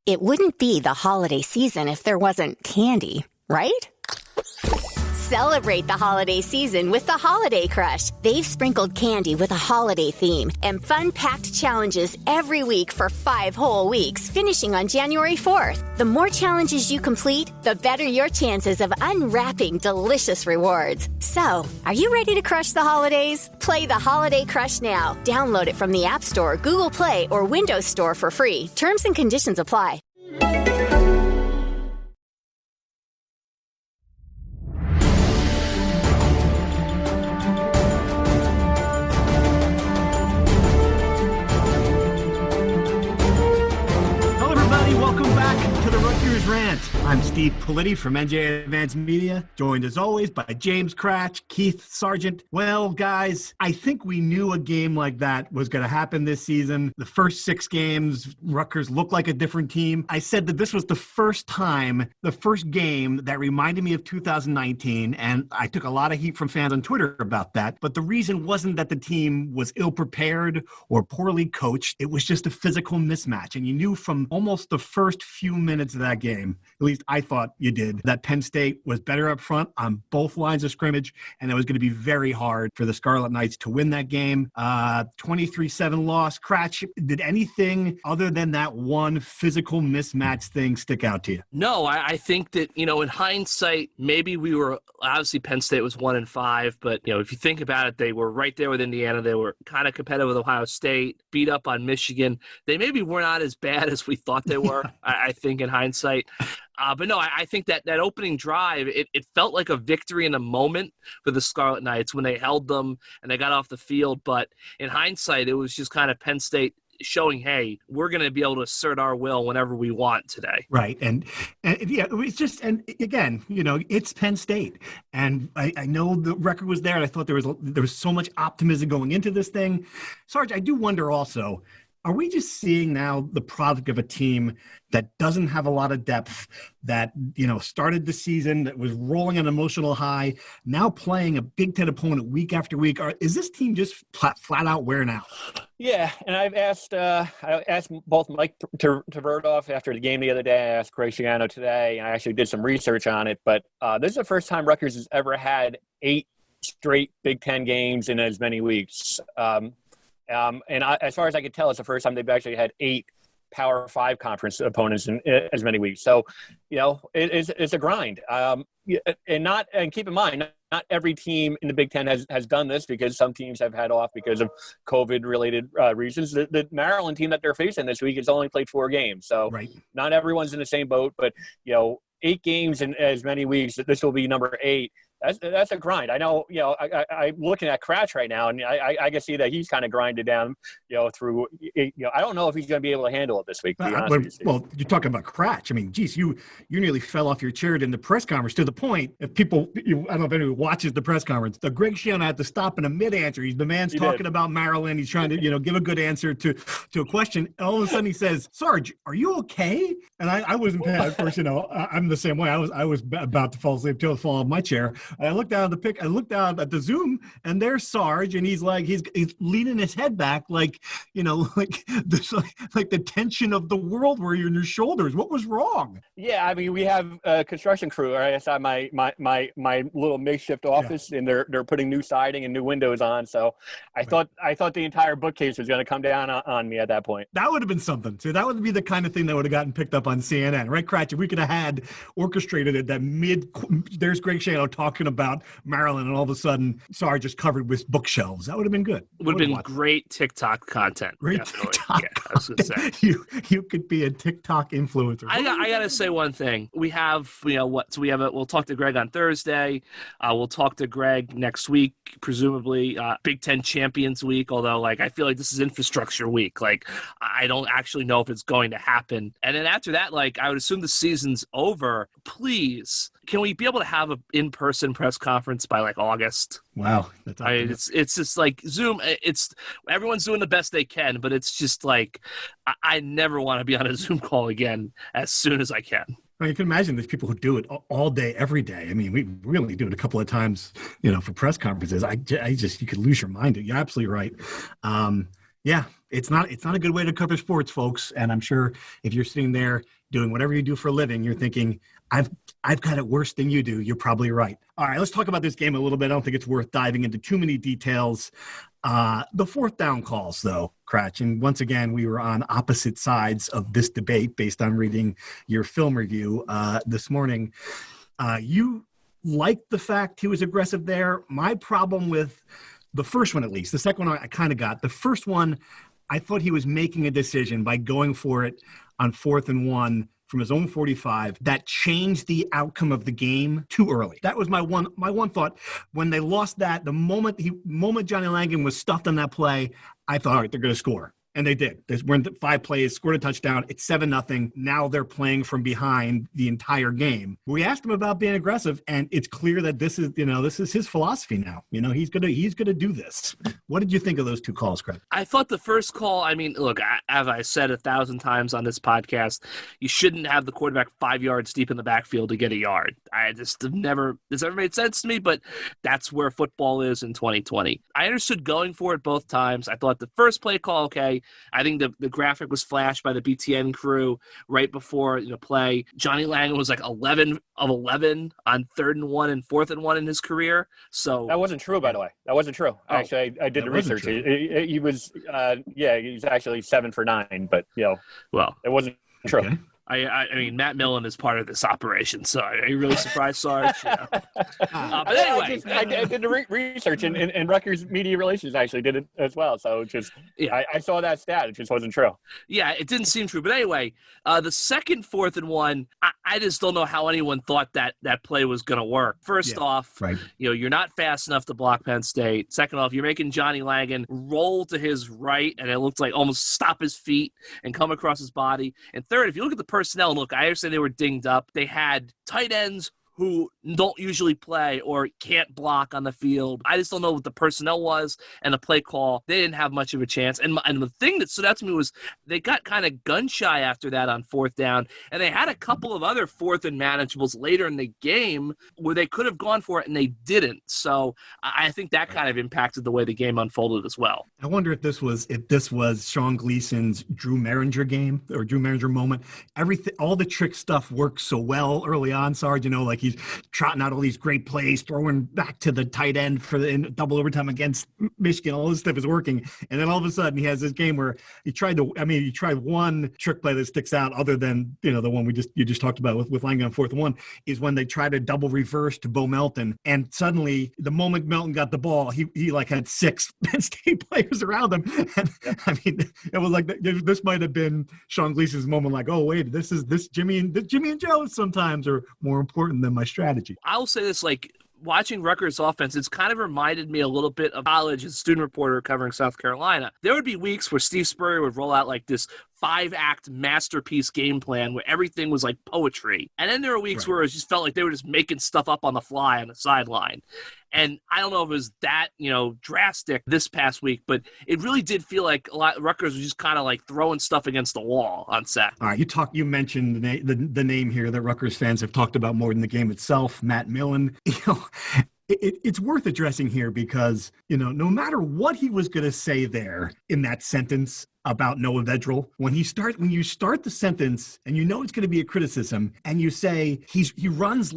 It wouldn't be the holiday season if there wasn't candy, right? Celebrate the holiday season with the Holiday Crush. They've sprinkled candy with a holiday theme and fun-packed challenges every week for 5 whole weeks, finishing on January 4th. The more challenges you complete, the better your chances of unwrapping delicious rewards. So, are you ready to crush the holidays? Play the Holiday Crush now. Download it from the App Store, Google Play, or Windows Store for free. Terms and conditions apply. Rant. I'm Steve Politi from NJ Advanced Media, joined as always by James Cratch, Keith Sargent. Well, guys, I think we knew a game like that was going to happen this season. The first 6 games, Rutgers looked like a different team. I said that this was the first game that reminded me of 2019, and I took a lot of heat from fans on Twitter about that. But the reason wasn't that the team was ill-prepared or poorly coached. It was just a physical mismatch, and you knew from almost the first few minutes of that game, at least I thought you did, that Penn State was better up front on both lines of scrimmage, and it was going to be very hard for the Scarlet Knights to win that game. 23-7 loss. Cratch, did anything other than that one physical mismatch thing stick out to you? No, I think that, in hindsight, maybe we were, obviously Penn State was 1-5, but, if you think about it, they were right there with Indiana. They were kind of competitive with Ohio State, beat up on Michigan. They maybe were not as bad as we thought they were, I think, in hindsight. But no, I think that opening drive, it felt like a victory in a moment for the Scarlet Knights when they held them and they got off the field. But in hindsight, it was just kind of Penn State showing, hey, we're going to be able to assert our will whenever we want today. Right. And yeah, it was just, and again, it's Penn State. And I know the record was there, and I thought there was so much optimism going into this thing. Sarge, I do wonder also, are we just seeing now the product of a team that doesn't have a lot of depth, that, started the season, that was rolling an emotional high, now playing a Big Ten opponent week after week? Or is this team just flat out wearing out? Yeah, and I asked both Mike Tverdoff after the game the other day. I asked Greg Schiano today, and I actually did some research on it. But this is the first time Rutgers has ever had 8 straight Big Ten games in as many weeks. As far as I could tell, it's the first time they've actually had 8 Power 5 conference opponents in as many weeks. So, it's a grind. And keep in mind, not every team in the Big Ten has done this, because some teams have had off because of COVID-related reasons. The Maryland team that they're facing this week has only played 4 games. So right. Not everyone's in the same boat, but, 8 games in as many weeks. This will be number 8. That's a grind. I know, I'm looking at Cratch right now, and I can see that he's kind of grinded down, through, I don't know if he's going to be able to handle it this week, to be honest with you. Well, you're talking about Cratch. I mean, geez, you nearly fell off your chair in the press conference, to the point, if people, I don't know if anyone watches the press conference, the Greg Schiano had to stop in a mid-answer. The man's talking about Maryland. He's trying to, give a good answer to a question. And all of a sudden he says, Sarge, are you okay? And I wasn't paying, of course, I'm the same way. I was about to fall asleep till I fall off my chair. I looked down at I looked down at the Zoom, and there's Sarge, and he's leaning his head back, like the tension of the world were in your shoulders. What was wrong? Yeah, I mean, we have a construction crew right outside my little makeshift office, and they're putting new siding and new windows on. So I thought the entire bookcase was going to come down on me at that point. That would have been something. So that would be the kind of thing that would have gotten picked up on CNN, right, Cratch? If we could have had orchestrated it, that there's Greg Schiano talking about Maryland, and all of a sudden Sarge is covered with bookshelves. That would have been good. Would have been great TikTok content. Great definitely. TikTok I was gonna say. You could be a TikTok influencer. I got to say one thing. We have, we'll talk to Greg on Thursday. We'll talk to Greg next week, presumably Big Ten Champions Week, although I feel like this is infrastructure week. I don't actually know if it's going to happen. And then after that, I would assume the season's over. Please, can we be able to have an in-person press conference by August? Wow. It's just Zoom. Everyone's doing the best they can, but it's just I never want to be on a Zoom call again as soon as I can. Well, you can imagine there's people who do it all day, every day. I mean, we only do it a couple of times, for press conferences. You could lose your mind. You're absolutely right. Yeah, it's not a good way to cover sports, folks. And I'm sure if you're sitting there doing whatever you do for a living, you're thinking, I've got it worse than you do. You're probably right. All right, let's talk about this game a little bit. I don't think it's worth diving into too many details. The fourth down calls, though, Cratch. And once again, we were on opposite sides of this debate based on reading your film review this morning. You liked the fact he was aggressive there. My problem with the first one, at least, the second one I kind of got. The first one, I thought he was making a decision by going for it on 4th and 1 from his own 45 that changed the outcome of the game too early. That was my one thought. When they lost that, the moment Johnny Langan was stuffed on that play, I thought, all right, they're going to score. And they did. They went 5 plays, scored a touchdown. It's 7-0. Now they're playing from behind the entire game. We asked him about being aggressive, and it's clear that this is his philosophy now. He's gonna do this. What did you think of those two calls, Craig? I thought the first call, I mean, look, as I said 1,000 times on this podcast, you shouldn't have the quarterback 5 yards deep in the backfield to get a yard. This never made sense to me, but that's where football is in 2020. I understood going for it both times. I thought the first play call, okay. I think the graphic was flashed by the BTN crew right before the play. Johnny Langan was like 11 of 11 on 3rd and 1 and 4th and 1 in his career. So that wasn't true, by the way. That wasn't true. Oh, actually, I did the research. He was, he's actually 7 for 9, but well, it wasn't true. Okay. I mean, Matt Millen is part of this operation, so are you really surprised, Sarge? But anyway. I did the research, and Rutgers Media Relations actually did it as well. So I saw that stat. It just wasn't true. Yeah, it didn't seem true. But anyway, the second 4th and 1, I just don't know how anyone thought that play was going to work. First off, right. You're not fast enough to block Penn State. Second off, you're making Johnny Langan roll to his right, and it looked like almost stop his feet and come across his body. And third, if you look at the personnel, look, I understand they were dinged up. They had tight ends who don't usually play or can't block on the field. I just don't know what the personnel was and the play call. They didn't have much of a chance. And the thing that stood out to me was they got kind of gun shy after that on 4th down, and they had a couple of other 4th and manageables later in the game where they could have gone for it and they didn't. So I think that kind of impacted the way the game unfolded as well. I wonder if this was Sean Gleason's Drew Merringer game or Drew Merringer moment. Everything, all the trick stuff works so well early on, Sarge. Like he's trotting out all these great plays, throwing back to the tight end in double overtime against Michigan. All this stuff is working. And then all of a sudden he has this game where he tried one trick play that sticks out other than, the one you just talked about with Langan on 4th and 1 is when they tried to double reverse to Bo Melton. And suddenly the moment Melton got the ball, he had 6 Penn State players around him. And I mean, it was like, this might've been Sean Gleason's moment. Like, oh wait, this Jimmy and Joe sometimes are more important than my strategy. I'll say this, watching Rutgers offense, it's kind of reminded me a little bit of college as a student reporter covering South Carolina. There would be weeks where Steve Spurrier would roll out this 5-act masterpiece game plan where everything was like poetry. And then there were weeks where it just felt like they were just making stuff up on the fly on the sideline. And I don't know if it was that, drastic this past week, but it really did feel like Rutgers was just kind of throwing stuff against the wall on set. All right, you mentioned the name here that Rutgers fans have talked about more than the game itself, Matt Millen. It's worth addressing here because, no matter what he was going to say there in that sentence about Noah Vedral, when you start the sentence and it's going to be a criticism and you say he runs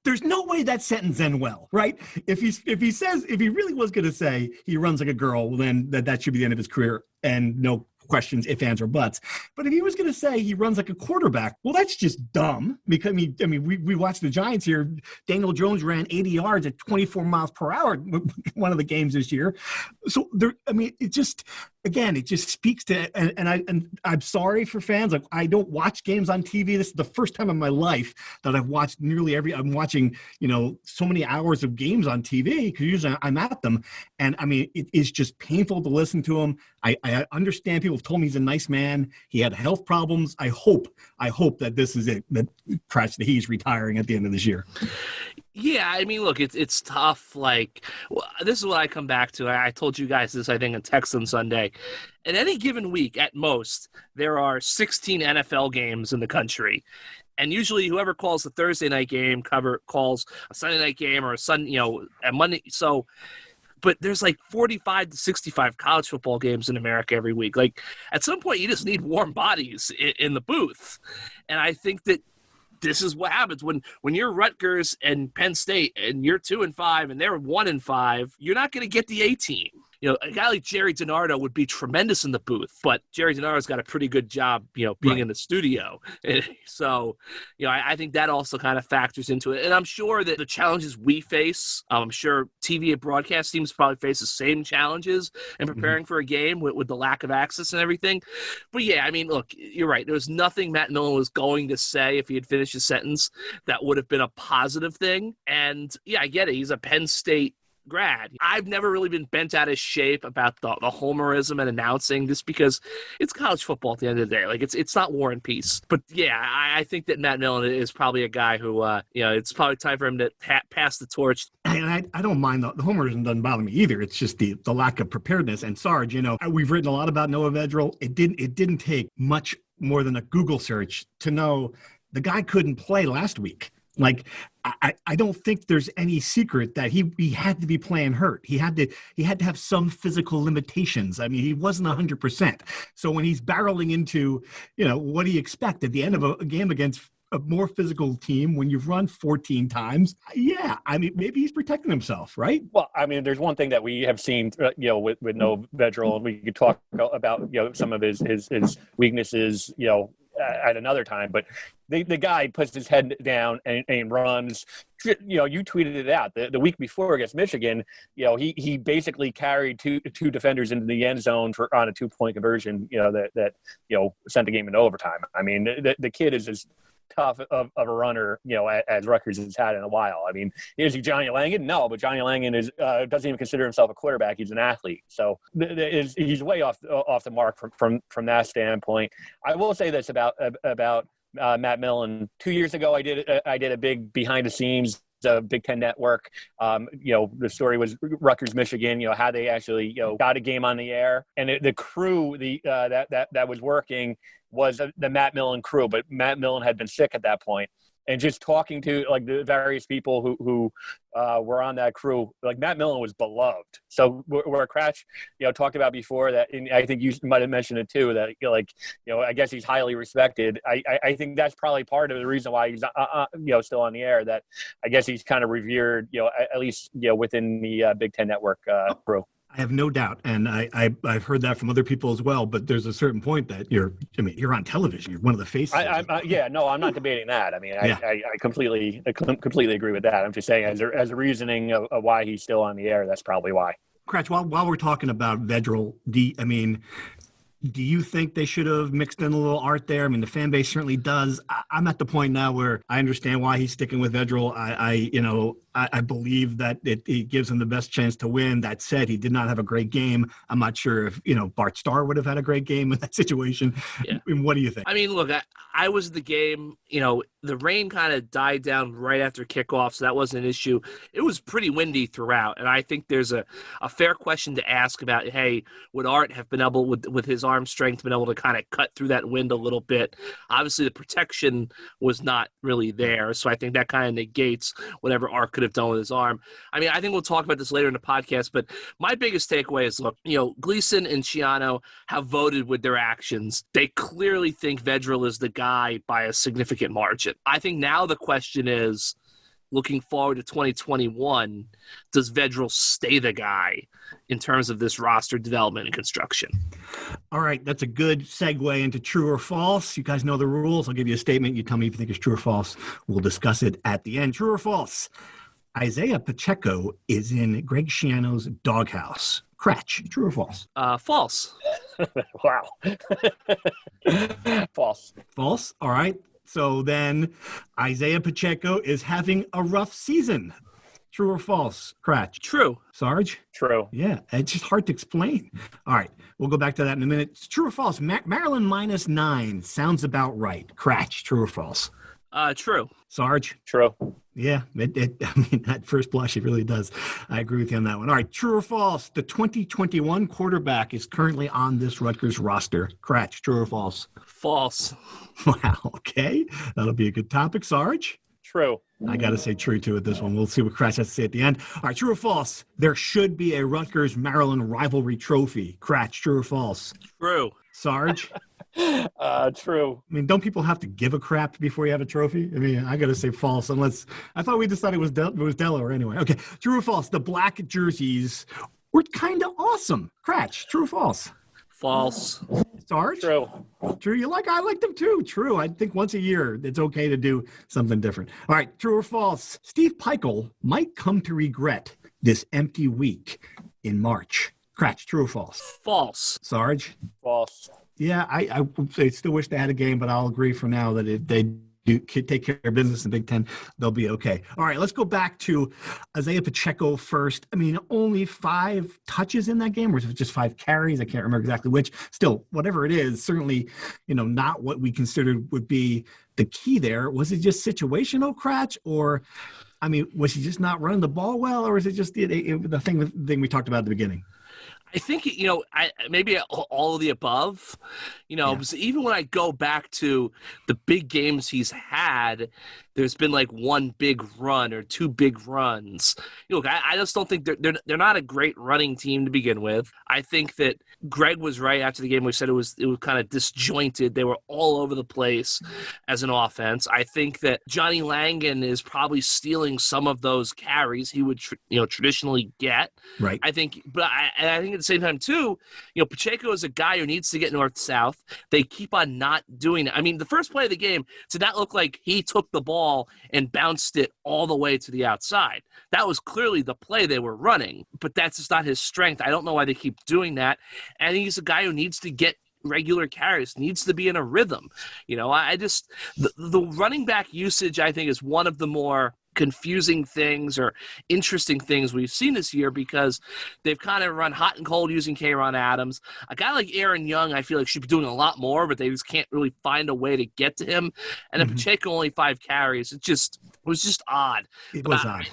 there's no way that sentence ends well, right? If he really was going to say he runs like a girl, well, then that should be the end of his career and no questions, if, ands, or buts. But if he was going to say he runs like a quarterback, well, that's just dumb. Because we watched the Giants here. Daniel Jones ran 80 yards at 24 miles per hour one of the games this year. So it just speaks to, and I'm sorry for fans. I don't watch games on TV. This is the first time in my life that I've watched I'm watching, so many hours of games on TV because usually I'm at them. And it is just painful to listen to him. I understand people have told me he's a nice man. He had health problems. I hope that this is it, that he's retiring at the end of this year. Yeah, look, it's tough. This is what I come back to. I told you guys this, I think, in text on Sunday. In any given week, at most, there are 16 NFL games in the country. And usually whoever calls the Thursday night game calls a Sunday night game or a Monday. So but there's like 45 to 65 college football games in America every week. Like, at some point, you just need warm bodies in the booth. And I think that this is what happens when you're Rutgers and Penn State and you're 2-5 and they're 1-5, you're not going to get the A team. You know, a guy like Jerry DiNardo would be tremendous in the booth, but Jerry DiNardo's got a pretty good job, you know, being in the studio. So, you know, I think that also kind of factors into it. And I'm sure that the challenges we face, I'm sure TV and broadcast teams probably face the same challenges in preparing for a game with the lack of access and everything. But yeah, I mean, look, you're right. There was nothing Matt Millen was going to say if he had finished his sentence that would have been a positive thing. And yeah, I get it. He's a Penn State grad. I've never really been bent out of shape about the homerism and announcing, just because it's college football at the end of the day. Like, it's not War and Peace. But yeah, I think that Matt Millen is probably a guy who, you know, it's probably time for him to pass the torch. And I don't mind the homerism, doesn't bother me either. It's just the lack of preparedness. And Sarge, you know, we've written a lot about Noah Vedral. It didn't take much more than a Google search to know the guy couldn't play last week. Like, I don't think there's any secret that he had to be playing hurt. He had to have some physical limitations. I mean, he wasn't 100%. So when he's barreling into, you know, what do you expect at the end of a game against a more physical team when you've run 14 times? Yeah, I mean, maybe he's protecting himself, right? Well, I mean, there's one thing that we have seen, you know, with Noah Vedral, and we could talk about, you know, some of his weaknesses, you know, at another time, but the guy puts his head down and runs. You know, you tweeted it out the week before against Michigan. You know, he basically carried two defenders into the end zone on a 2-point conversion. You know, that you know, sent the game into overtime. I mean, the kid is as tough of a runner, you know, as Rutgers has had in a while. I mean, is he Johnny Langan? No, but Johnny Langan doesn't even consider himself a quarterback. He's an athlete. So he's way off the mark from that standpoint. I will say this about Matt Millen. 2 years ago, I did a big behind the scenes Big Ten Network. You know, the story was Rutgers, Michigan. You know, how they actually, you know, got a game on the air, and the crew that was working was the Matt Millen crew, but Matt Millen had been sick at that point. And just talking to like the various people who were on that crew, like Matt Millen was beloved. So where Cratch, you know, talked about before that, and I think you might have mentioned it too, that, you know, like, you know, I guess he's highly respected. I think that's probably part of the reason why he's you know, still on the air. That I guess he's kind of revered, you know, at least, you know, within the Big Ten Network crew. I have no doubt, and I've heard that from other people as well. But there's a certain point that you're on television. You're one of the faces. Yeah, no, I'm not debating that. I mean, Yeah. I completely agree with that. I'm just saying, as a reasoning of why he's still on the air, that's probably why. Cratch, while we're talking about Vedral, do you think they should have mixed in a little art there? I mean, the fan base certainly does. I'm at the point now where I understand why he's sticking with Vedral. I believe that it gives him the best chance to win. That said, he did not have a great game. I'm not sure if, you know, Bart Starr would have had a great game in that situation. Yeah. I mean, what do you think? I mean, look, I was at the game. You know, the rain kind of died down right after kickoff, so that wasn't an issue. It was pretty windy throughout, and I think there's a fair question to ask about, hey, would Art have been able, with his arm strength, been able to kind of cut through that wind a little bit? Obviously, the protection was not really there, so I think that kind of negates whatever Art could have done with his arm. I mean, I think we'll talk about this later in the podcast, but my biggest takeaway is, look, you know, Gleason and Schiano have voted with their actions. They clearly think Vedral is the guy by a significant margin. I think now the question is, looking forward to 2021, does Vedral stay the guy in terms of this roster development and construction? All right, that's a good segue into true or false. You guys know the rules. I'll give you a statement. You tell me if you think it's true or false. We'll discuss it at the end. True or false? Isaiah Pacheco is in Greg Schiano's doghouse. Cratch, true or false? False. Wow. False. False? All right. So then Isaiah Pacheco is having a rough season. True or false, Cratch? True. Sarge? True. Yeah, it's just hard to explain. All right, we'll go back to that in a minute. It's true or false? Maryland -9 sounds about right. Cratch, true or false? True. Sarge? True. Yeah, I mean, at first blush, it really does. I agree with you on that one. All right, true or false? The 2021 quarterback is currently on this Rutgers roster. Cratch, true or false? False. Wow, okay. That'll be a good topic. Sarge? True. I got to say true to it, this one. We'll see what Cratch has to say at the end. All right, true or false? There should be a Rutgers-Maryland rivalry trophy. Cratch, true or false? True. Sarge? True. I mean, don't people have to give a crap before you have a trophy? I mean, I got to say false, unless I thought we decided it was Delaware anyway. Okay, true or false? The black jerseys were kind of awesome. Cratch, true or false? False. Sarge? True. True. I like them too. True. I think once a year it's okay to do something different. All right. True or false? Steve Peichel might come to regret this empty week in March. Cratch, true or false? False. Sarge? False. Yeah, I still wish they had a game, but I'll agree for now that if they do take care of business in Big Ten, they'll be okay. All right, let's go back to Isaiah Pacheco first. I mean, only 5 touches in that game, or was it just 5 carries? I can't remember exactly which. Still, whatever it is, certainly, not what we considered would be the key there. Was it just situational, Cratch, or, I mean, was he just not running the ball well, or is it just the thing we talked about at the beginning? I think, maybe all of the above, because even when I go back to the big games he's had, there's been like one big run or 2 big runs. Look, I just don't think they're not a great running team to begin with. I think that Greg was right after the game. We said it was kind of disjointed. They were all over the place as an offense. I think that Johnny Langan is probably stealing some of those carries he would traditionally get. Right. I think, but I think at the same time too, Pacheco is a guy who needs to get north-south. They keep on not doing it. I mean, the first play of the game did not look like he took the ball and bounced it all the way to the outside. That was clearly the play they were running, but that's just not his strength. I don't know why they keep doing that. And I think he's a guy who needs to get regular carries, needs to be in a rhythm. The running back usage, I think, is one of the more confusing things or interesting things we've seen this year, because they've kind of run hot and cold using K'Ron Adams. A guy like Aaron Young, I feel like, should be doing a lot more, but they just can't really find a way to get to him. And then Pacheco only 5 carries. It was just odd. It was odd.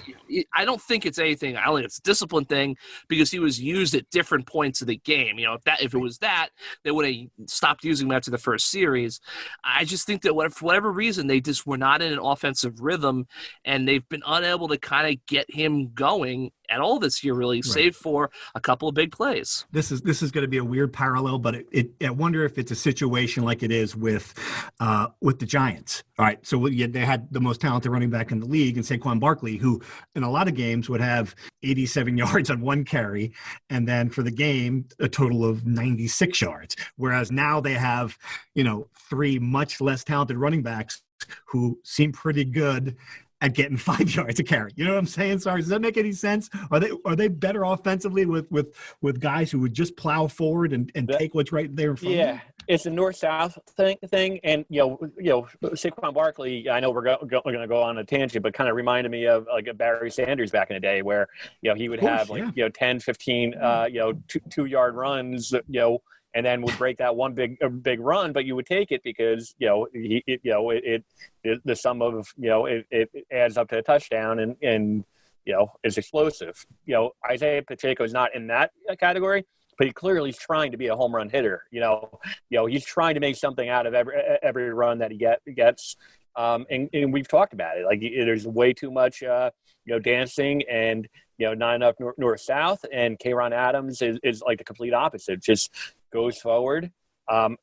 I don't think it's anything. I don't think it's a discipline thing, because he was used at different points of the game. If it was that, they would have stopped using him after the first series. I just think that for whatever reason, they just were not in an offensive rhythm, and they've been unable to kind of get him going at all this year, really, save for a couple of big plays. This is going to be a weird parallel, but I wonder if it's a situation like it is with the Giants. All right, so they had the most talented running back in the league, and Saquon Barkley, who in a lot of games would have 87 yards on 1 carry, and then for the game a total of 96 yards. Whereas now they have 3 much less talented running backs who seem pretty good at getting 5 yards a carry. You know what I'm saying? Sorry, does that make any sense? Are they better offensively with guys who would just plow forward and take what's right there in front of them? Yeah, it's a north-south thing. And Saquon Barkley, I know we're going to go on a tangent, but kind of reminded me of like a Barry Sanders back in the day, where he would have 10, 15 2-yard runs, and then would break that one big run, but you would take it because the sum of it adds up to a touchdown and is explosive. Isaiah Pacheco is not in that category, but he clearly is trying to be a home run hitter. He's trying to make something out of every run that he gets. And we've talked about it. Like, there's way too much dancing and not enough north-south, and K'Ron Adams is like the complete opposite. Just goes forward. I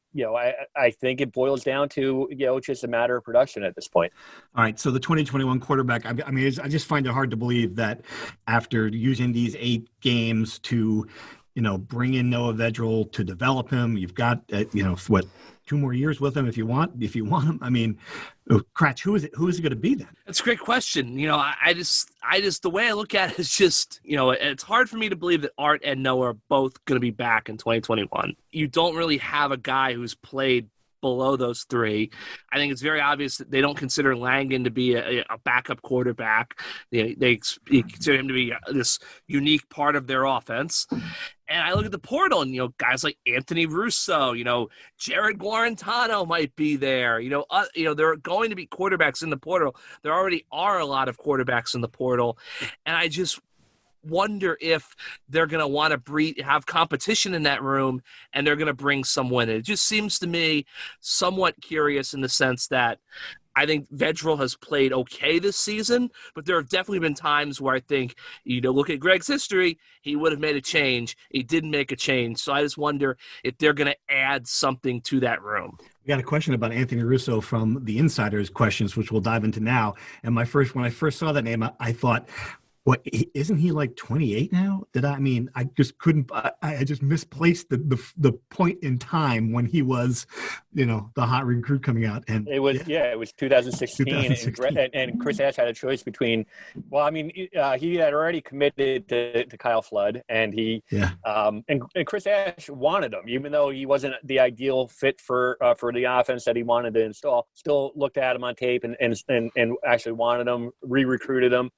think it boils down to just a matter of production at this point. All right, so the 2021 quarterback. I mean, I just find it hard to believe that after using these 8 games to bring in Noah Vedral to develop him, you've got 2 more years with him if you want him. I mean, Cratch, who is it going to be then? That's a great question. I just the way I look at it is just, it's hard for me to believe that Art and Noah are both going to be back in 2021. You don't really have a guy who's played below those 3. I think it's very obvious that they don't consider Langan to be a backup quarterback. They consider him to be this unique part of their offense. And I look at the portal, and guys like Anthony Russo, Jared Guarantano might be there. There are going to be quarterbacks in the portal. There already are a lot of quarterbacks in the portal, and I just wonder if they're going to want to have competition in that room, and they're going to bring someone in. It just seems to me somewhat curious in the sense that I think Vedral has played okay this season, but there have definitely been times where I think, look at Greg's history, he would have made a change. He didn't make a change. So I just wonder if they're going to add something to that room. We got a question about Anthony Russo from the Insiders questions, which we'll dive into now. And when I first saw that name, I thought, what, isn't he like 28 now? I just couldn't, I just misplaced the point in time when he was, the hot recruit coming out. And it was 2016. And Chris Ash had a choice between, he had already committed to Kyle Flood, and and Chris Ash wanted him, even though he wasn't the ideal fit for the offense that he wanted to install. Still looked at him on tape and actually wanted him, re-recruited him.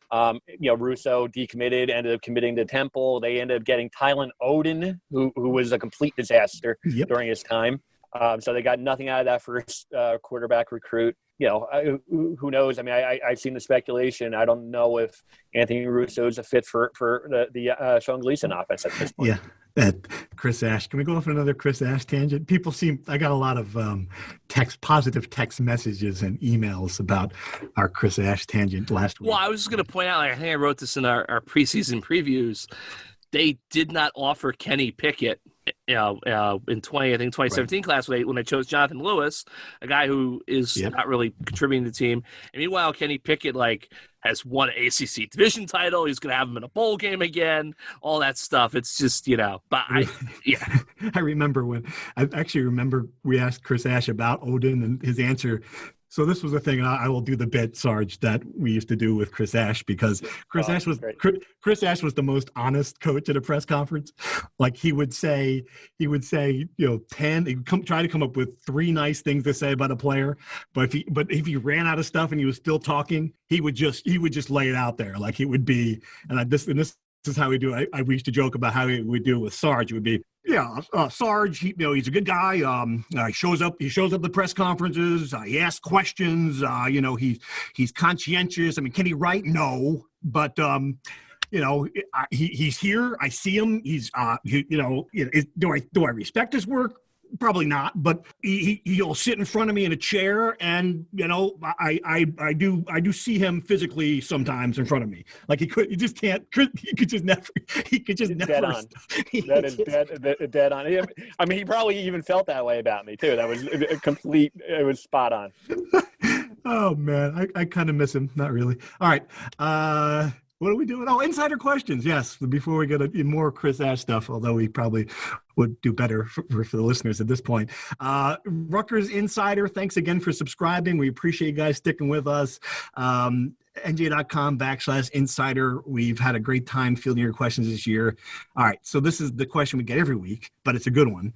Russo decommitted, ended up committing to Temple. They ended up getting Tylen Oden, who was a complete disaster during his time. So they got nothing out of that first quarterback recruit. Who knows? I've seen the speculation. I don't know if Anthony Russo is a fit for the Sean Gleason offense at this point. Yeah. Chris Ash. Can we go off another Chris Ash tangent? I got a lot of positive text messages and emails about our Chris Ash tangent last week. Well, I was just going to point out, I think I wrote this in our preseason previews. They did not offer Kenny Pickett in 2017 class when they chose Jonathan Lewis, a guy who is not really contributing to the team. And meanwhile, Kenny Pickett has won an ACC division title. He's going to have him in a bowl game again, all that stuff. It's just, but I remember we asked Chris Ash about Oden, and his answer. So this was a thing, and I will do the bit, Sarge, that we used to do with Chris Ash, because Chris Ash was the most honest coach at a press conference. Like he would say, 10, he'd try to come up with 3 nice things to say about a player, but if he ran out of stuff and he was still talking, he would just lay it out there. Like he would be, this is how we do it. We used to joke about how we would do it with Sarge. It would be, Sarge, he's a good guy. He shows up at the press conferences. He asks questions. He's conscientious. Can he write? No, but he's here. I see him. He's do I respect his work? Probably not, but he'll sit in front of me in a chair, and I do see him physically sometimes in front of me. Like he could just never. Dead on. That is dead on. He probably even felt that way about me too. That was a complete. It was spot on. Oh man, I kind of miss him. Not really. All right. What are we doing? Oh, insider questions. Yes. Before we get more Chris Ash stuff, although we probably would do better for the listeners at this point. Rutgers Insider, thanks again for subscribing. We appreciate you guys sticking with us. NJ.com/insider. We've had a great time fielding your questions this year. All right. So this is the question we get every week, but it's a good one.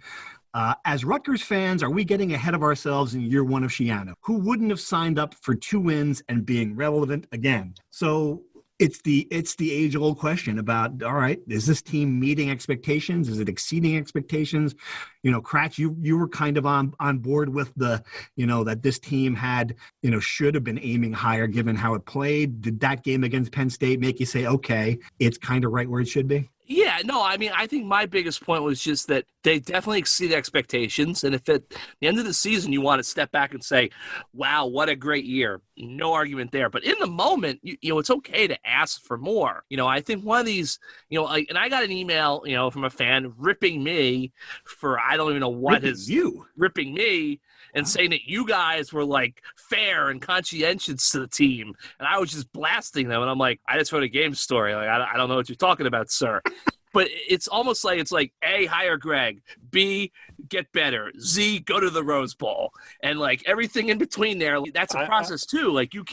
As Rutgers fans, are we getting ahead of ourselves in year 1 of Schiano? Who wouldn't have signed up for 2 wins and being relevant again? So it's the age-old question about, all right, is this team meeting expectations? Is it exceeding expectations? Kratch, you were kind of on board with the, that this team had, should have been aiming higher given how it played. Did that game against Penn State make you say, okay, it's kind of right where it should be? Yeah, no, I think my biggest point was just that they definitely exceed expectations. And if at the end of the season you want to step back and say, wow, what a great year, no argument there. But in the moment, it's okay to ask for more. I think one of these, and I got an email, from a fan ripping me for, I don't even know what ripping me and saying that you guys were fair and conscientious to the team. And I was just blasting them. And I'm like, I just wrote a game story. I don't know what you're talking about, sir. But it's almost like A, hire Greg, B, get better, Z, go to the Rose Bowl, and everything in between there. That's a process too. You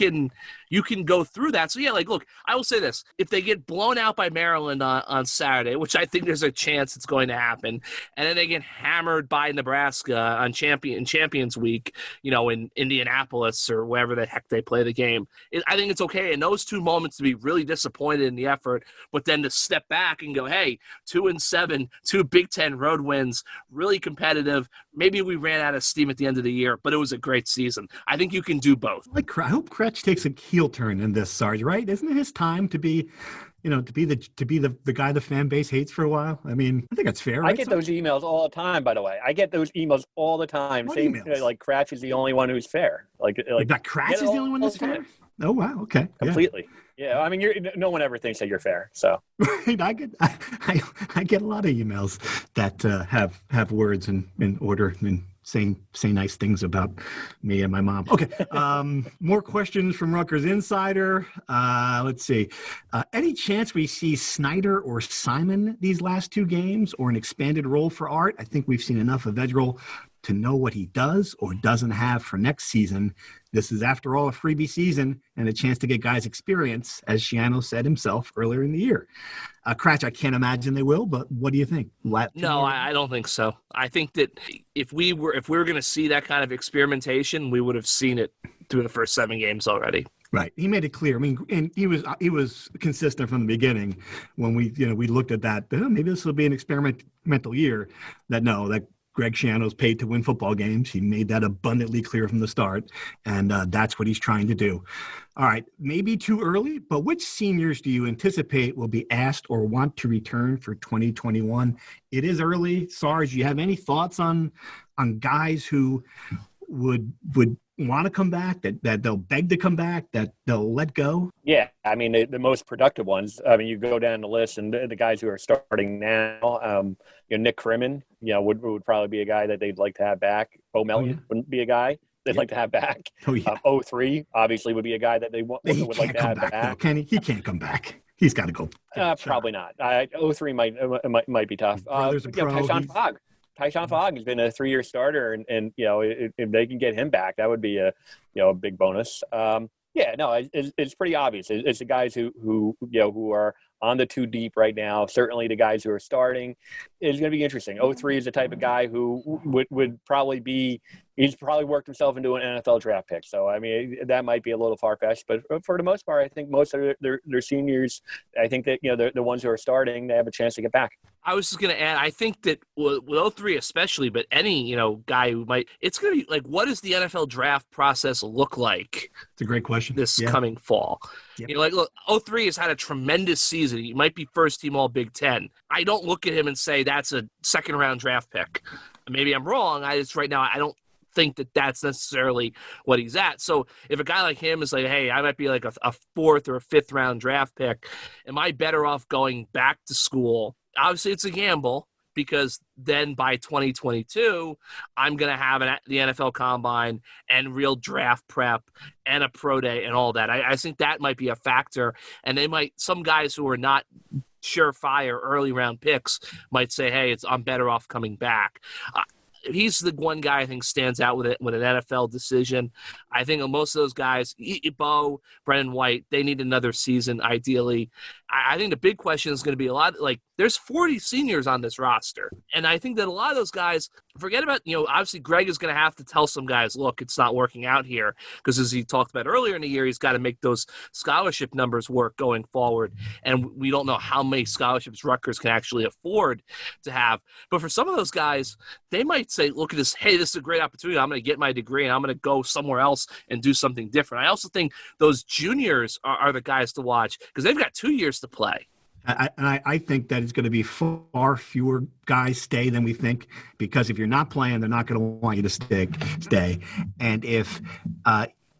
can go through that. So yeah, look, I will say this: if they get blown out by Maryland on Saturday, which I think there's a chance it's going to happen, and then they get hammered by Nebraska on Champions Week, in Indianapolis or wherever the heck they play the game, I think it's okay in those 2 moments to be really disappointed in the effort, but then to step back and go, hey, 2-7, 2 Big Ten road wins, really competitive competitive. Maybe we ran out of steam at the end of the year, but it was a great season. I think you can do both. I hope Kretsch takes a heel turn in this, Sarge, right? Isn't it his time to be the guy the fan base hates for a while? I mean, I think that's fair, right? I get those emails all the time, by the way. I get those emails all the time saying like Kratch is the only one who's fair. Like that Kratch is the only one that's fair? Oh, wow. Okay. Completely. Yeah. I mean, no one ever thinks that you're fair. So I get a lot of emails that have words in order and say nice things about me and my mom. Okay. More questions from Rutgers Insider. Let's see. Any chance we see Snyder or Simon these last two games, or an expanded role for Art? I think we've seen enough of Edgerl to know what he does or doesn't have for next season. This is, after all, a freebie season and a chance to get guys experience, as Schiano said himself earlier in the year. Kratch, I can't imagine they will, but what do you think? No, I don't think so. I think that if we were going to see that kind of experimentation, we would have seen it through the first 7 games already. Right. He made it clear. I mean, and he was consistent from the beginning when we looked at that. Maybe this will be an experimental year. That Greg Schiano's paid to win football games. He made that abundantly clear from the start, and that's what he's trying to do. All right, maybe too early, but which seniors do you anticipate will be asked or want to return for 2021? It is early. Sarge, do you have any thoughts on guys who would want to come back, that they'll beg to come back, that they'll let go? Yeah, I mean, the most productive ones, I mean, you go down the list, and the guys who are starting now, Nick Crimmin, would probably be a guy that they'd like to have back. Bo Millan wouldn't be a guy they'd like to have back. 03 obviously would be a guy that they would like to have back. No, he can't come back. He's got to go. Probably not. 03 might be tough. Tyshawn Fogg has been a 3-year starter, and if they can get him back, that would be a big bonus. It's pretty obvious. It's the guys who are on the 2 deep right now. Certainly the guys who are starting is going to be interesting. 03 is the type of guy who would probably be. He's probably worked himself into an NFL draft pick. So, I mean, that might be a little far-fetched. But for the most part, I think most of their seniors, I think that, the ones who are starting, they have a chance to get back. I was just going to add, I think that with 03 especially, but any, guy who might – it's going to be like, what does the NFL draft process look like? It's a great question. This coming fall. Yep. Look, 03 has had a tremendous season. He might be first-team All Big Ten. I don't look at him and say that's a second-round draft pick. Maybe I'm wrong. Right now, I don't think that that's necessarily what he's at. So if a guy like him is like, hey, I might be like a 4th or a 5th round draft pick, am I better off going back to school? Obviously, it's a gamble, because then by 2022, I'm going to have the NFL Combine and real draft prep and a pro day and all that. I think that might be a factor. And some guys who are not surefire early round picks might say, hey, I'm better off coming back. He's the one guy I think stands out with an NFL decision. I think most of those guys, Bo, Brennan White, they need another season ideally. I think the big question is going to be there's 40 seniors on this roster. And I think that a lot of those guys, forget about, obviously Greg is going to have to tell some guys, look, it's not working out here. Because as he talked about earlier in the year, he's got to make those scholarship numbers work going forward. And we don't know how many scholarships Rutgers can actually afford to have. But for some of those guys, they might say, look at this, hey, this is a great opportunity. I'm going to get my degree and I'm going to go somewhere else and do something different. I also think those juniors are the guys to watch, because they've got 2 years to play. I think that it's going to be far fewer guys stay than we think, because if you're not playing, they're not going to want you to stay. And if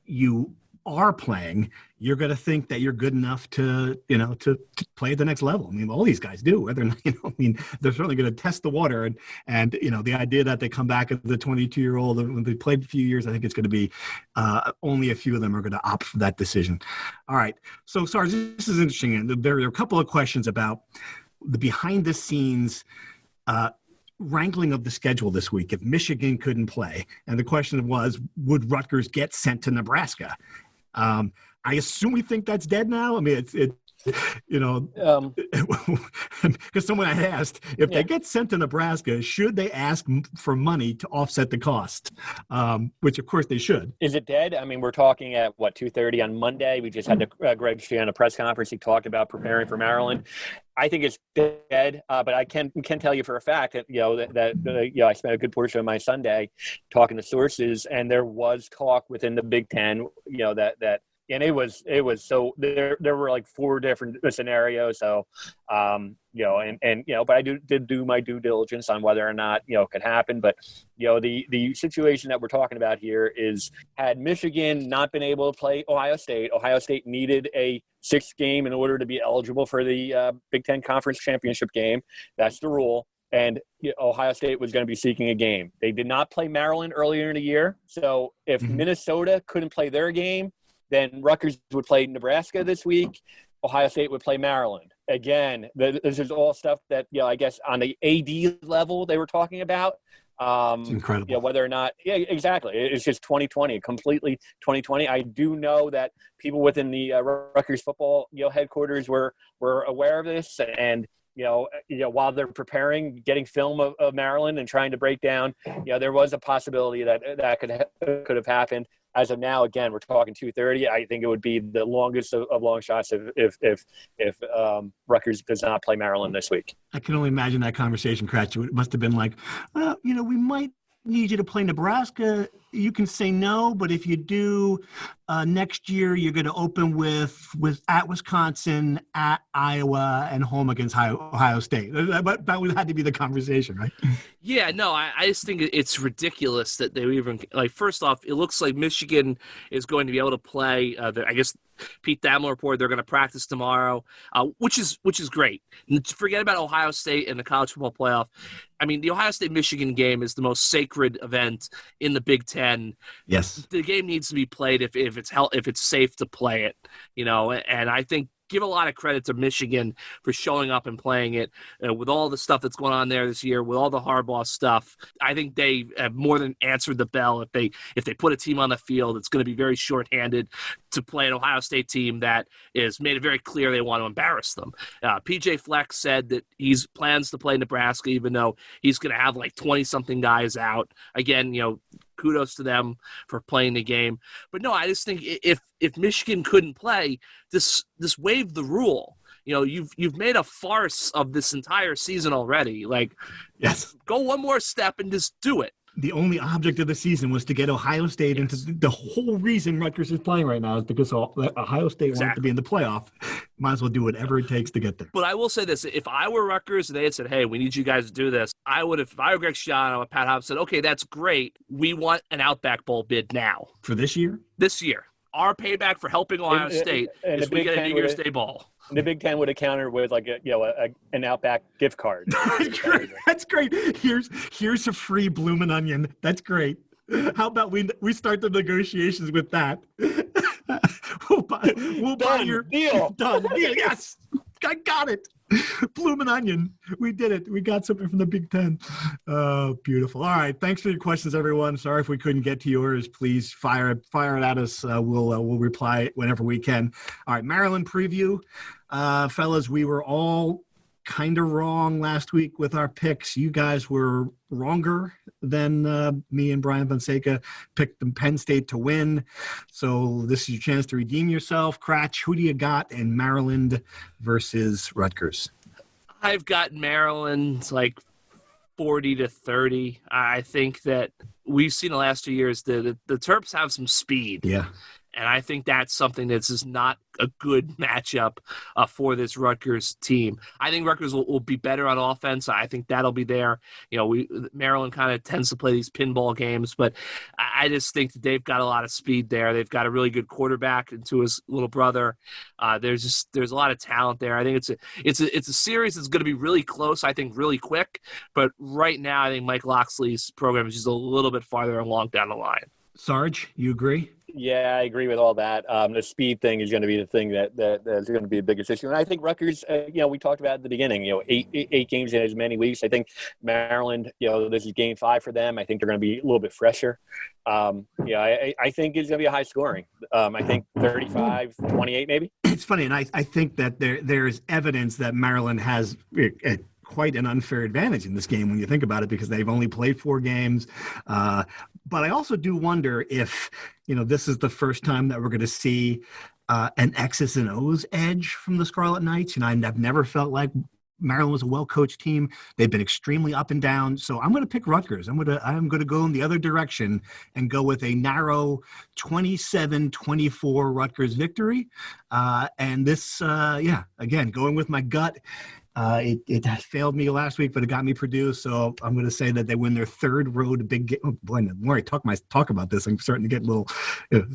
you are playing, you're going to think that you're good enough to play at the next level. I mean, all these guys do, whether, they're certainly going to test the water. And the idea that they come back as the 22-year-old, when they played a few years, I think it's going to be only a few of them are going to opt for that decision. All right. So, Sarge, this is interesting. And there are a couple of questions about the behind the scenes wrangling of the schedule this week. If Michigan couldn't play, and the question was, would Rutgers get sent to Nebraska? I assume we think that's dead now. I mean, because someone had asked, if they get sent to Nebraska, should they ask for money to offset the cost? Which, of course, they should. Is it dead? I mean, we're talking at, 2:30 on Monday. We just had the Greg Schiano press conference. He talked about preparing for Maryland. I think it's dead, but I can tell you for a fact that that I spent a good portion of my Sunday talking to sources, and there was talk within the Big Ten, and it was so there were like 4 different scenarios. So, but I did do my due diligence on whether or not it could happen. But the situation that we're talking about here is, had Michigan not been able to play Ohio State needed a 6th game in order to be eligible for the Big Ten Conference Championship game. That's the rule. And Ohio State was going to be seeking a game. They did not play Maryland earlier in the year. So if Minnesota couldn't play their game, then Rutgers would play Nebraska this week. Ohio State would play Maryland. Again, this is all stuff that, I guess on the AD level they were talking about. It's incredible. Whether or not, exactly. It's just 2020, completely 2020. I do know that people within the Rutgers football headquarters were aware of this, and while they're preparing, getting film of Maryland and trying to break down, there was a possibility that could have happened. As of now, again, we're talking 2:30. I think it would be the longest of long shots if Rutgers does not play Maryland this week. I can only imagine that conversation, Kratch. It must have been like, we might need you to play Nebraska. You can say no, but if you do, next year you're going to open with at Wisconsin, at Iowa, and home against Ohio State. That would have to be the conversation, right? Yeah, no, I just think it's ridiculous that they even first off, it looks like Michigan is going to be able to play. I guess Pete Damler reported they're going to practice tomorrow, which is great. Forget about Ohio State and the college football playoff. I mean, the Ohio State-Michigan game is the most sacred event in the Big Ten. Yes, the game needs to be played if it's safe to play it, and I think give a lot of credit to Michigan for showing up and playing it with all the stuff that's going on there this year, with all the Harbaugh stuff. I think they have more than answered the bell. If they put a team on the field, it's going to be very shorthanded to play an Ohio State team that is made it very clear they want to embarrass them. PJ Fleck said that he plans to play Nebraska, even though he's going to have 20-something guys out. Again, kudos to them for playing the game. But no, I just think if Michigan couldn't play, this waived the rule. You've made a farce of this entire season already. Yes, go one more step and just do it. The only object of the season was to get Ohio State into the whole reason Rutgers is playing right now is because Ohio State wanted to be in the playoff. Might as well do whatever it takes to get there. But I will say this. If I were Rutgers and they had said, hey, we need you guys to do this, I would have, if I were Greg Schiano and Pat Hobbs said, okay, that's great. We want an Outback Bowl bid now. For this year? This year. Our payback for helping Ohio State is we get a New Year's Day Bowl. The Big Ten would have countered with an Outback gift card. That's great. Here's a free bloomin' onion. That's great. How about we start the negotiations with that? We'll buy your deal. Done deal. Yes, I got it. Bloomin' onion. We did it. We got something from the Big Ten. Oh, beautiful. All right. Thanks for your questions, everyone. Sorry if we couldn't get to yours. Please fire it at us. We'll reply whenever we can. All right. Maryland preview. Fellas, we were all kind of wrong last week with our picks. You guys were wronger than me and Brian Fonseca. Picked them Penn State to win. So this is your chance to redeem yourself. Kratch, who do you got in Maryland versus Rutgers? I've got Maryland 40-30. I think that we've seen the last 2 years the Terps have some speed. Yeah. And I think that's something that's just not a good matchup for this Rutgers team. I think Rutgers will be better on offense. I think that'll be there. Maryland kind of tends to play these pinball games, but I just think that they've got a lot of speed there. They've got a really good quarterback into his little brother. There's a lot of talent there. I think it's a series that's going to be really close. I think really quick, but right now I think Mike Loxley's program is just a little bit farther along down the line. Sarge, you agree? Yeah, I agree with all that. The speed thing is going to be the thing that's going to be the biggest issue. And I think Rutgers, we talked about at the beginning, 8 games in as many weeks. I think Maryland, this is game 5 for them. I think they're going to be a little bit fresher. I think it's going to be a high scoring. I think 35-28 maybe. It's funny, and I think that there's evidence that Maryland has quite an unfair advantage in this game when you think about it, because they've only played 4 games. But I also do wonder if, this is the first time that we're going to see an X's and O's edge from the Scarlet Knights. I've never felt like Maryland was a well-coached team. They've been extremely up and down. So I'm going to pick Rutgers. I'm going to go in the other direction and go with a narrow 27-24 Rutgers victory. And this, again, going with my gut. It failed me last week, but it got me Purdue. So I'm going to say that they win their third road big game. Oh, boy, the more I talk about this, I'm starting to get a little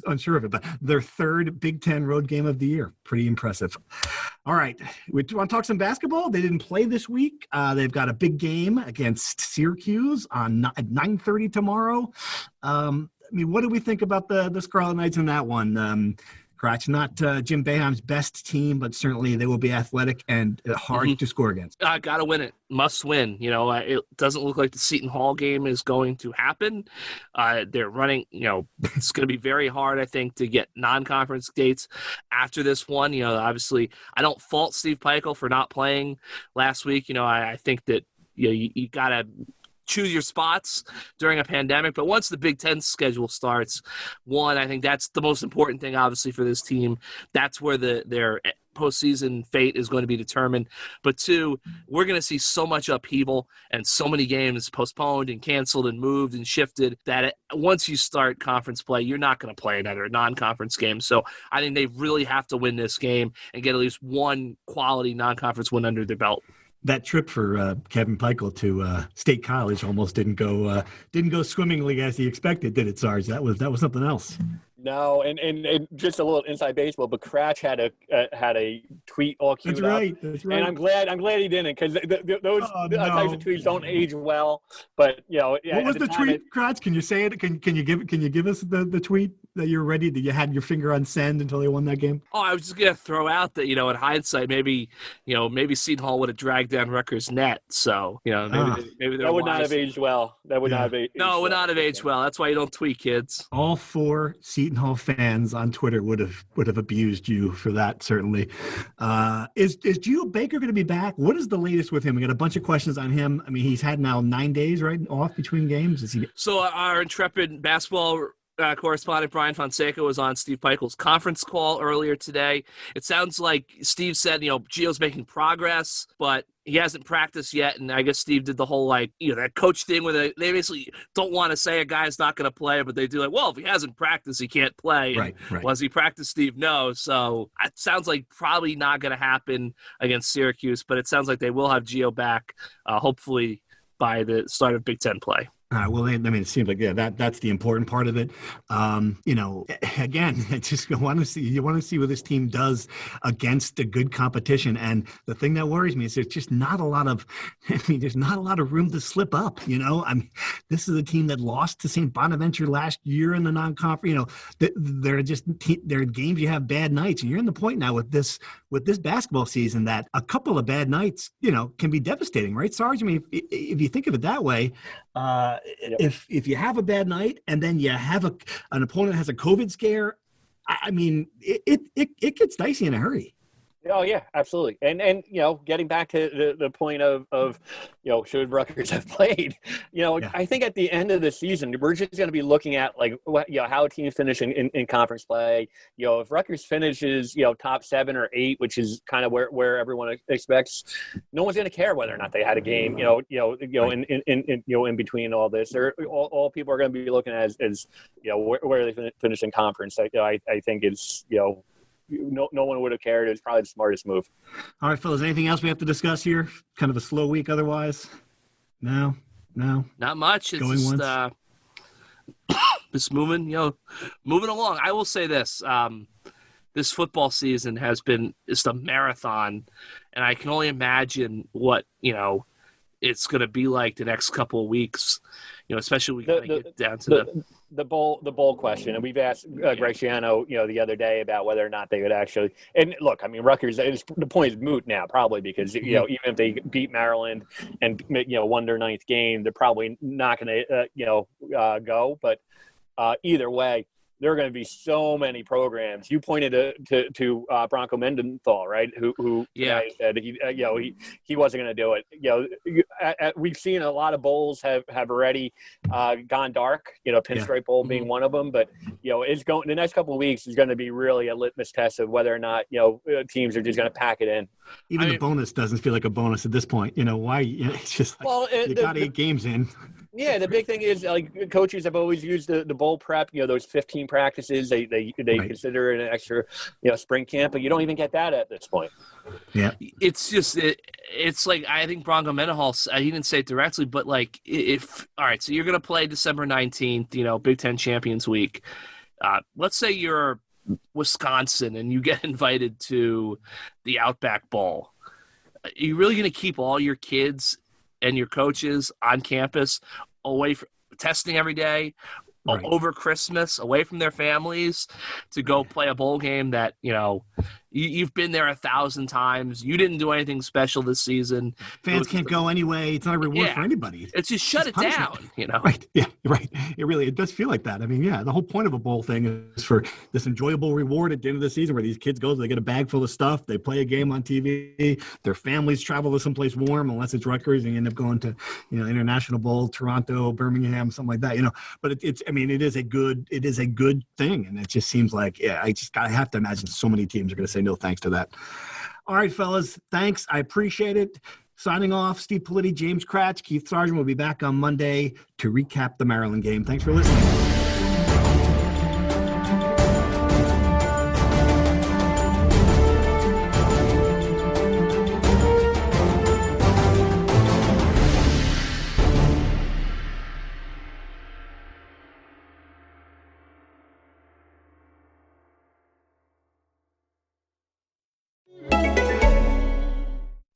unsure of it. But their third Big Ten road game of the year. Pretty impressive. All right. We want to talk some basketball. They didn't play this week. They've got a big game against Syracuse at 9:30 tomorrow. What do we think about the Scarlet Knights in that one? Cratch, not Jim Boeheim's best team, but certainly they will be athletic and hard to score against. Got to win it. Must win. It doesn't look like the Seton Hall game is going to happen. They're running, it's going to be very hard, I think, to get non-conference dates after this one. Obviously, I don't fault Steve Peichel for not playing last week. I think that you got to choose your spots during a pandemic. But once the Big Ten schedule starts, I think that's the most important thing, obviously, for this team. That's where their postseason fate is going to be determined. But two, we're going to see so much upheaval and so many games postponed and canceled and moved and shifted that once you start conference play, you're not going to play another non-conference game. So I think they really have to win this game and get at least one quality non-conference win under their belt. That trip for Kevin Peichel to State College almost didn't go swimmingly as he expected, did it, Sarge? That was something else. No, and just a little inside baseball, but Cratch had a tweet all queued up. That's right. And I'm glad he didn't, because those types of tweets don't age well. But what was the tweet, Cratch? Can you say it? Can you give us the tweet that you're ready? That you had your finger on send until they won that game? Oh, I was just gonna throw out that in hindsight, maybe Seton Hall would have dragged down Rutgers' net. So maybe that would not have aged well. That would not have aged. No, it would not have aged well. That's why you don't tweet, kids. All four Seton Hall fans on Twitter would have abused you for that, certainly. Is Gio Baker going to be back? What is the latest with him? We got a bunch of questions on him. He's had now 9 days off between games. So our intrepid basketball correspondent Brian Fonseca was on Steve Peichel's conference call earlier today. It sounds like Steve said, Gio's making progress, but he hasn't practiced yet. And I guess Steve did the whole, that coach thing where they basically don't want to say a guy's not going to play, but they do if he hasn't practiced, he can't play. Right. Well, has he practiced, Steve? No. So it sounds like probably not going to happen against Syracuse, but it sounds like they will have Gio back, hopefully by the start of Big Ten play. Well, it seems like that's the important part of it. Again, you want to see what this team does against a good competition. And the thing that worries me is there's just not a lot of, there's not a lot of room to slip up. This is a team that lost to St. Bonaventure last year in the non-conference. There are games you have bad nights, and you're in the point now with this basketball season that a couple of bad nights, can be devastating, right, Sarge? If you think of it that way. If you have a bad night and then you have an opponent that has a COVID scare, it gets dicey in a hurry. Oh yeah, absolutely. And getting back to the point of should Rutgers have played? I think at the end of the season we're just going to be looking at how teams finish in conference play. If Rutgers finishes top 7 or 8, which is kind of where everyone expects, no one's going to care whether or not they had a game. In between all this, all people are going to be looking at is where they finish in conference. I think it's No one would have cared. It was probably the smartest move. All right, fellas, anything else we have to discuss here? Kind of a slow week otherwise? No. Not much. It's going just, once. Just moving along. I will say this. This football season has been just a marathon, and I can only imagine what, it's going to be like the next couple of weeks, especially we got to get down to the bowl question. And we've asked Greg Schiano, the other day about whether or not they would actually, and look, Rutgers, the point is moot now, probably because, even if they beat Maryland and, won their 9th game, they're probably not going to, go. But either way, there are going to be so many programs. You pointed to Bronco Mendenthal, right? Who said he wasn't going to do it. We've seen a lot of bowls have already gone dark. Pinstripe Bowl being one of them. But it's going. The next couple of weeks is going to be really a litmus test of whether or not teams are just going to pack it in. Even the bonus doesn't feel like a bonus at this point. Why? It's just like, you got 8 games in. Yeah, the big thing is like coaches have always used the bowl prep. Those 15 practices they consider an extra spring camp, but you don't even get that at this point. Yeah, it's just it's like I think Bronco Mendenhall, he didn't say it directly, but like all right, so you're going to play December 19th, Big Ten Champions Week. Let's say you're Wisconsin and you get invited to the Outback Bowl. Are you really going to keep all your kids and your coaches on campus away from testing every day, right, over Christmas, away from their families to go play a bowl game that, you've been there 1,000 times. You didn't do anything special this season. Fans can't go anyway. It's not a reward for anybody. It's just shut it down, Right. Yeah, right. It does feel like that. I mean, the whole point of a bowl thing is for this enjoyable reward at the end of the season where these kids go, they get a bag full of stuff, they play a game on TV, their families travel to someplace warm, unless it's Rutgers, and you end up going to, International Bowl, Toronto, Birmingham, something like that, But it is a good thing. And it just seems like, I have to imagine so many teams are going to say no thanks to that. All right, fellas, thanks. I appreciate it. Signing off, Steve Politi, James Kratch, Keith Sargent will be back on Monday to recap the Maryland game. Thanks for listening.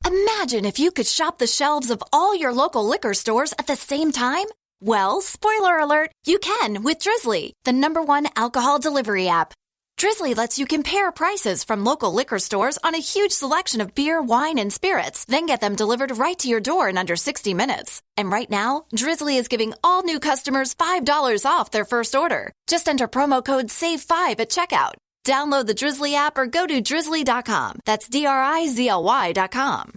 Imagine if you could shop the shelves of all your local liquor stores at the same time. Well, spoiler alert, you can with Drizzly, the #1 alcohol delivery app. Drizzly lets you compare prices from local liquor stores on a huge selection of beer, wine, and spirits, then get them delivered right to your door in under 60 minutes. And right now, Drizzly is giving all new customers $5 off their first order. Just enter promo code SAVE5 at checkout. Download the Drizzly app or go to Drizzly.com. That's DRIZLY.com.